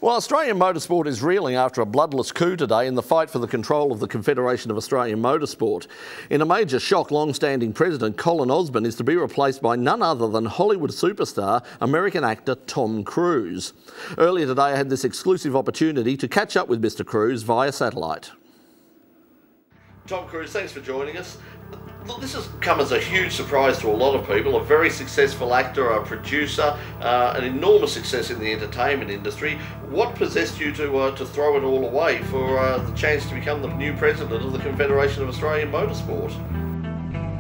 Well, Australian motorsport is reeling after a bloodless coup today in the fight for the control of the Confederation of Australian Motorsport. In a major shock, long-standing president Colin Osborne is to be replaced by none other than Hollywood superstar, American actor Tom Cruise. Earlier today I had this exclusive opportunity to catch up with Mr Cruise via satellite. Tom Cruise, thanks for joining us. Look, this has come as a huge surprise to a lot of people. A very successful actor, a producer, an enormous success in the entertainment industry. What possessed you to throw it all away for the chance to become the new president of the Confederation of Australian Motorsport?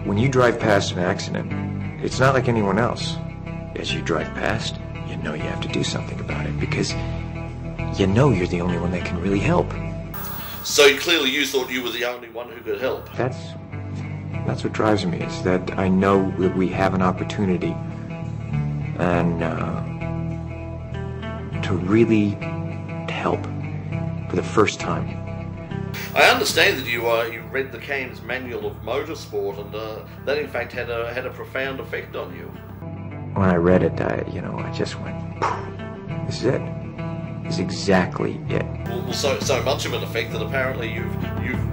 When you drive past an accident, it's not like anyone else. As you drive past, you know you have to do something about it because you know you're the only one that can really help. So clearly you thought you were the only one who could help. That's what drives me, is that I know that we have an opportunity and to really help for the first time. I understand that you read the Cairns Manual of Motorsport, and that in fact had a profound effect on you. When I read it, I just went, this is it. Is exactly it. Well, so much of an effect that apparently you've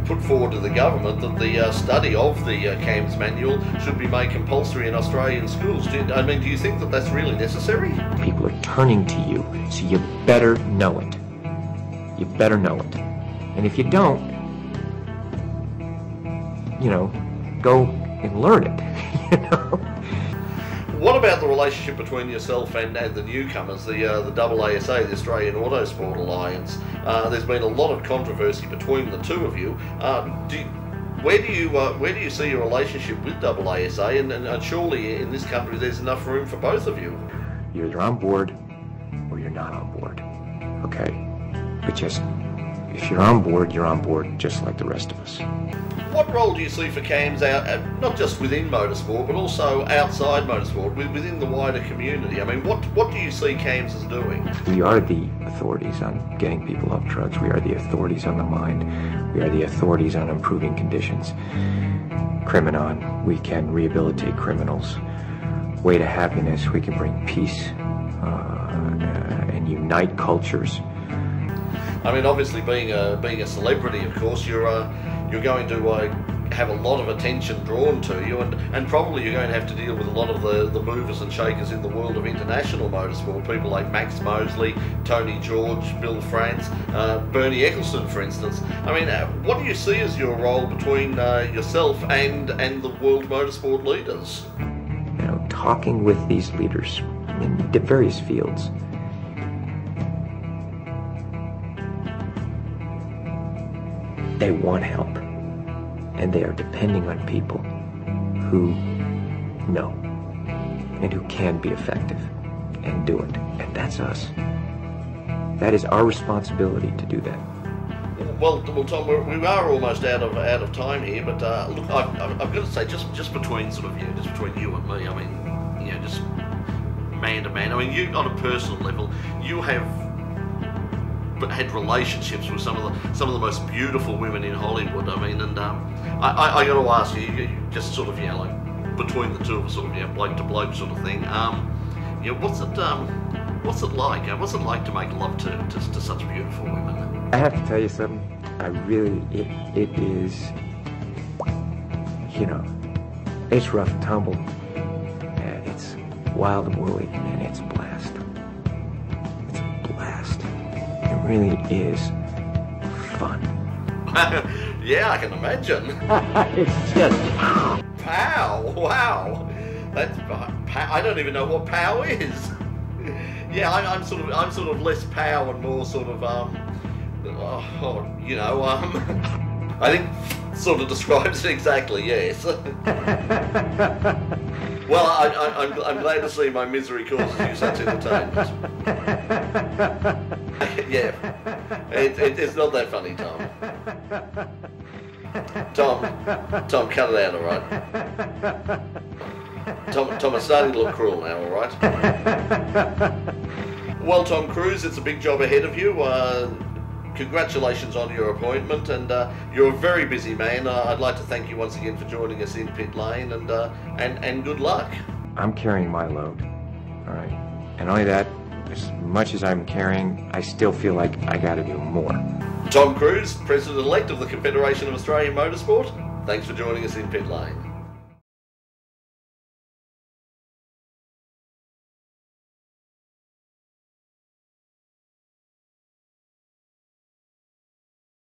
put forward to the government that the study of the Cairns Manual should be made compulsory in Australian schools. Do you think that that's really necessary? People are turning to you, so you better know it. You better know it. And if you don't, go and learn it. What about the relationship between yourself and the newcomers, the AASA, the Australian Autosport Alliance? There's been a lot of controversy between the two of you. Where do you see your relationship with AASA? And surely in this country there's enough room for both of you. You're either on board or you're not on board. Okay? But if you're on board just like the rest of us. What role do you see for CAMS not just within motorsport, but also outside motorsport, within the wider community? I mean, what do you see CAMS as doing? We are the authorities on getting people off drugs. We are the authorities on the mind. We are the authorities on improving conditions. Criminon, we can rehabilitate criminals. Way to Happiness, we can bring peace and unite cultures. I mean, obviously, being a celebrity, of course, you're going to have a lot of attention drawn to you, and probably you're going to have to deal with a lot of the movers and shakers in the world of international motorsport. People like Max Mosley, Tony George, Bill France, Bernie Ecclestone, for instance. I mean, what do you see as your role between yourself and the world motorsport leaders? Talking with these leaders in various fields. They want help, and they are depending on people who know and who can be effective and do it, and that's us. That is our responsibility to do that. Well, Tom, we are almost out of time here, but look, I've got to say, just between just between you and me, I mean, just man to man. I mean, you on a personal level, you have had relationships with some of the most beautiful women in Hollywood. I mean, and I got to ask you, just like between the two of us, bloke to bloke sort of thing. What's it like? What's it like to make love to such beautiful women? I have to tell you something. It is, it's rough and tumble. It's wild and woolly, and it's a blast. It's a blast. It really is fun. Yeah, I can imagine. It's just pow! Wow, that's I don't even know what pow is. Yeah, I'm sort of less pow and more sort of I think sort of describes it exactly. Yes. Well, I'm glad to see my misery causes you such entertainment. Yeah, it's not that funny, Tom. Tom, cut it out, all right? Tom, it's starting to look cruel now, all right? Well, Tom Cruise, it's a big job ahead of you. Congratulations on your appointment, and you're a very busy man. I'd like to thank you once again for joining us in pit lane, and good luck. I'm carrying my load, all right? And only that, As much as I'm caring, I still feel like I gotta do more. Tom Cruise, President-elect of the Confederation of Australian Motorsport, thanks for joining us in Pit Lane.